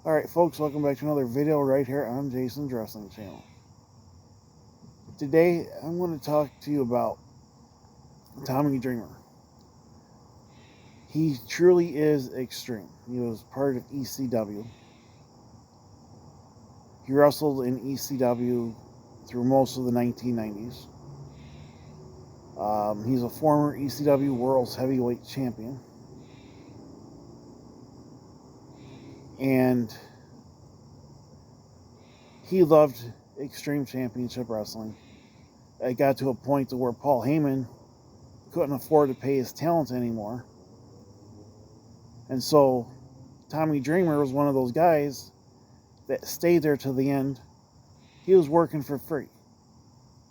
Alright folks, welcome back to another video right here on Jason's Wrestling Channel. Today I'm going to talk to you about Tommy Dreamer. He truly is extreme. He was part of ECW. He wrestled in ECW through most of the 1990s. He's a former ECW World's Heavyweight Champion. And he loved Extreme Championship Wrestling. It got to a point to where Paul Heyman couldn't afford to pay his talent anymore. And so Tommy Dreamer was one of those guys that stayed there to the end. He was working for free.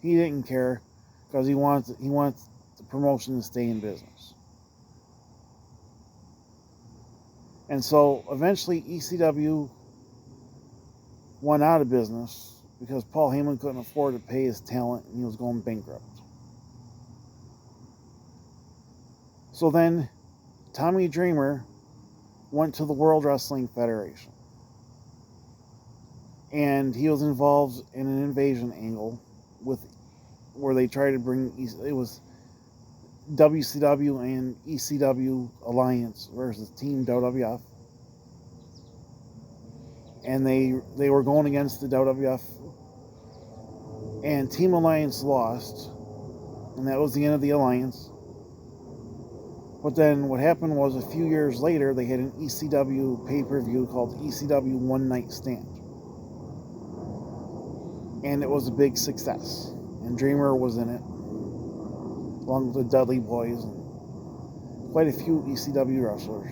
He didn't care because he wants the promotion to stay in business. And so eventually ECW went out of business because Paul Heyman couldn't afford to pay his talent and he was going bankrupt. So then Tommy Dreamer went to the World Wrestling Federation. And he was involved in an invasion angle where they tried to bring, it was WCW and ECW alliance versus Team WWF. And they were going against the WWF. And Team Alliance lost. And that was the end of the alliance. But then what happened was a few years later, they had an ECW pay-per-view called ECW One Night Stand. And it was a big success. And Dreamer was in it, along with the Dudley Boys and quite a few ECW wrestlers.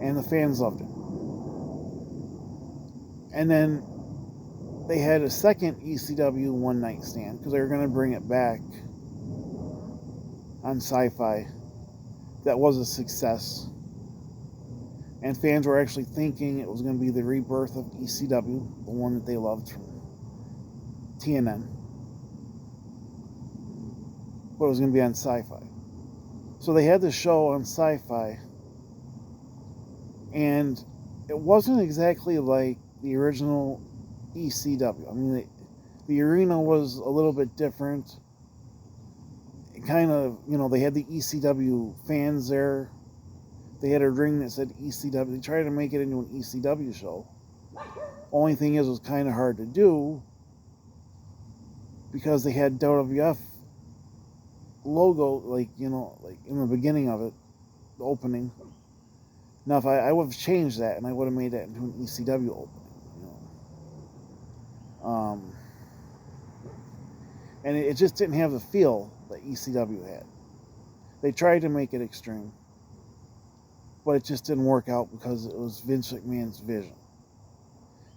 And the fans loved it. And then they had a second ECW One Night Stand because they were going to bring it back on Sci-Fi. That was a success. And fans were actually thinking it was going to be the rebirth of ECW, the one that they loved from TNN. But it was going to be on Sci-Fi. So they had the show on Sci-Fi. And it wasn't exactly like the original ECW. I mean, the arena was a little bit different. It kind of, they had the ECW fans there. They had a ring that said ECW. They tried to make it into an ECW show. Only thing is, it was kind of hard to do because they had WWF logo, like in the beginning of it, the opening. Now, if I would have changed that and I would have made that into an ECW opening, and it just didn't have the feel that ECW had. They tried to make it extreme, but it just didn't work out because it was Vince McMahon's vision.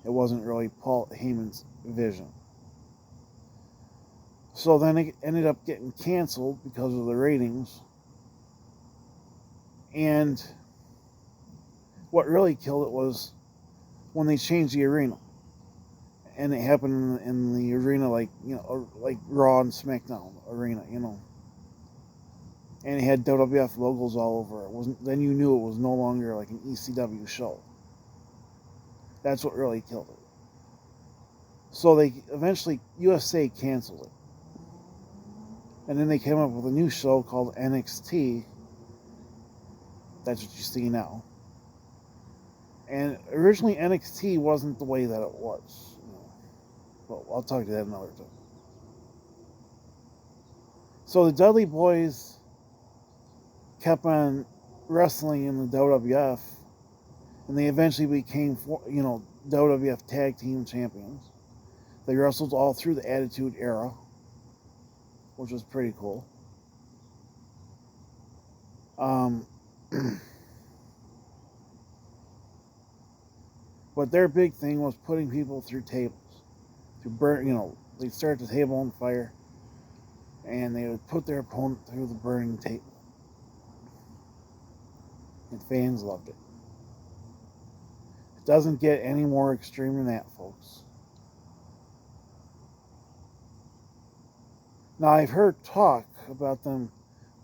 It wasn't really Paul Heyman's vision. So then it ended up getting canceled because of the ratings. And what really killed it was when they changed the arena. And it happened in the arena like Raw and SmackDown arena, And it had WWF logos all over it. Then you knew it was no longer like an ECW show. That's what really killed it. So they eventually, USA canceled it. And then they came up with a new show called NXT. That's what you see now. And originally NXT wasn't the way that it was. Well, I'll talk to that another time. So the Dudley Boys kept on wrestling in the WWF, and they eventually became, WWF Tag Team Champions. They wrestled all through the Attitude Era, which was pretty cool. But their big thing was putting people through tables. To burn, they'd start the table on fire, and they would put their opponent through the burning table. And fans loved it. It doesn't get any more extreme than that, folks. Now, I've heard talk about them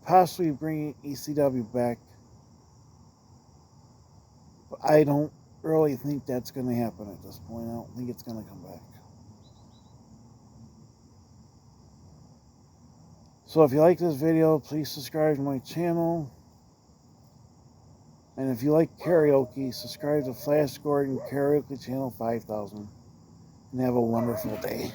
possibly bringing ECW back I don't really think that's going to happen at this point. I don't think it's going to come back. So if you like this video, please subscribe to my channel. And if you like karaoke, subscribe to Flash Gordon Karaoke Channel 5000. And have a wonderful day.